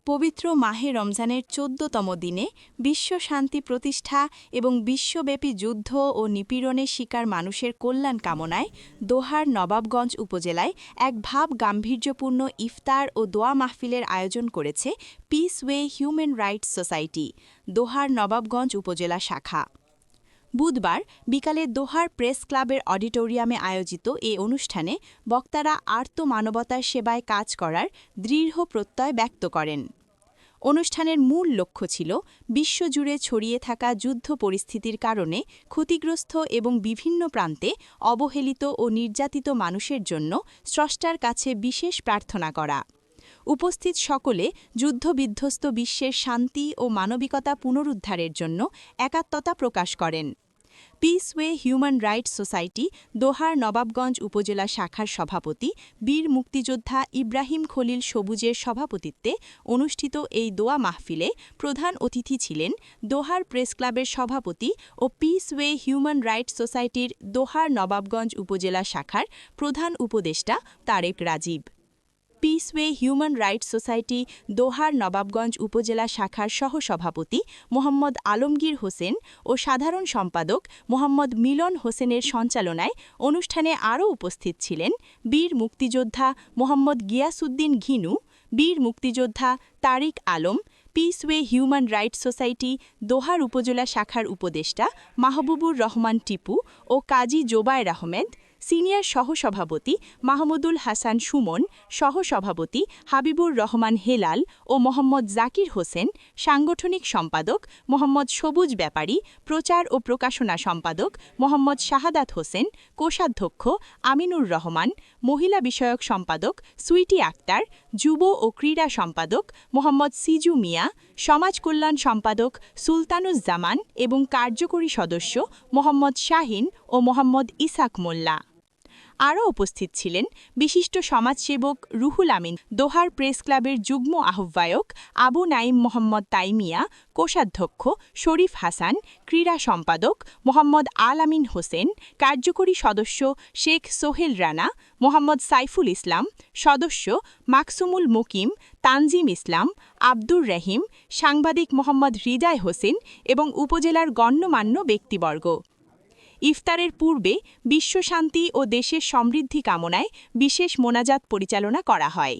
পবিত্র মাহে রমজানের ১৪তম দিনে বিশ্ব শান্তি প্রতিষ্ঠা এবং বিশ্বব্যাপী যুদ্ধ ও নিপীড়নের শিকার মানুষের কল্যাণ কামনায় দোহার নবাবগঞ্জ উপজেলায় এক গাম্ভীর্যপূর্ণ ইফতার ও দোয়া মাহফিলের আয়োজন করেছে পিসওয়ে human rights society, Dohar Nawabganj উপজেলা শাখা। বুধবার বিকালে দোহার প্রেস ক্লাবের অডিটোরিয়ামে আয়োজিত এ অনুষ্ঠানে বক্তারা আর্তমানবতার সেবায় কাজ করার দৃঢ় প্রত্যয় ব্যক্ত করেন। অনুষ্ঠানের মূল লক্ষ্য ছিল বিশ্বজুড়ে ছড়িয়ে থাকা যুদ্ধ পরিস্থিতির কারণে ক্ষতিগ্রস্ত এবং বিভিন্ন প্রান্তে অবহেলিত ও নির্যাতিত মানুষের জন্য স্রষ্টার কাছে বিশেষ প্রার্থনা করা। উপস্থিত সকলে যুদ্ধবিধ্বস্ত বিশ্বের শান্তি ও মানবিকতা পুনরুদ্ধারের জন্য একাত্মতা প্রকাশ করেন। পিসওয়ে human rights society Dohar Nawabganj উপজেলা শাখার সভাপতি বীর মুক্তিযোদ্ধা ইব্রাহিম খলিল সবুজের সভাপতিত্বে অনুষ্ঠিত এই দোয়া মাহফিলে প্রধান অতিথি ছিলেন দোহার প্রেস ক্লাবের সভাপতি ও পিসওয়ে হিউম্যান রাইটস সোসাইটির দোহার নবাবগঞ্জ উপজেলা শাখার প্রধান উপদেষ্টা Tarek Rajib. Peaceway human rights society Dohar Nawabganj উপজেলা শাখার সহসভাপতি মোহাম্মদ আলমগীর হোসেন ও সাধারণ সম্পাদক মোহাম্মদ মিলন হোসেনের সঞ্চালনায় অনুষ্ঠানে আরও উপস্থিত ছিলেন বীর মুক্তিযোদ্ধা মোহাম্মদ গিয়াসউদ্দিন ঘিনু, বীর মুক্তিযোদ্ধা তারিক আলম, পিসওয়ে হিউম্যান রাইটস সোসাইটি দোহার উপজেলা শাখার উপদেষ্টা মাহবুবুর রহমান টিপু ও কাজী জোবায়ের আহমেদ, সিনিয়র সহসভাপতি মাহমুদুল হাসান সুমন, সহসভাপতি হাবিবুর রহমান হেলাল ও মোহাম্মদ জাকির হোসেন, সাংগঠনিক সম্পাদক মোহাম্মদ সবুজ ব্যাপারী, প্রচার ও প্রকাশনা সম্পাদক মোহাম্মদ শাহাদাত হোসেন, কোষাধ্যক্ষ আমিনুর রহমান, মহিলা বিষয়ক সম্পাদক সুইটি আক্তার, যুব ও ক্রীড়া সম্পাদক মোহাম্মদ সিজু মিয়া, সমাজ কল্যাণ সম্পাদক সুলতানুজ্জামান এবং কার্যকরী সদস্য মোহাম্মদ শাহিন ও মোহাম্মদ ইসাক মোল্লা। আরও উপস্থিত ছিলেন বিশিষ্ট সমাজসেবক রুহুল আমিন, দোহার প্রেস ক্লাবের যুগ্ম আহ্বায়ক আবু নাইম মোহাম্মদ তাইমিয়া, কোষাধ্যক্ষ শরীফ হাসান, ক্রীড়া সম্পাদক মোহাম্মদ আল আমিন হোসেন, কার্যকরী সদস্য শেখ সোহেল রানা, মোহাম্মদ সাইফুল ইসলাম, সদস্য মাকসুমুল মুকিম, তানজিম ইসলাম, আব্দুর রহিম, সাংবাদিক মোহাম্মদ হৃদয় হোসেন এবং উপজেলার গণ্যমান্য ব্যক্তিবর্গ। ইফতারের পূর্বে বিশ্বশান্তি ও দেশের সমৃদ্ধি কামনায় বিশেষ মোনাজাত পরিচালনা করা হয়।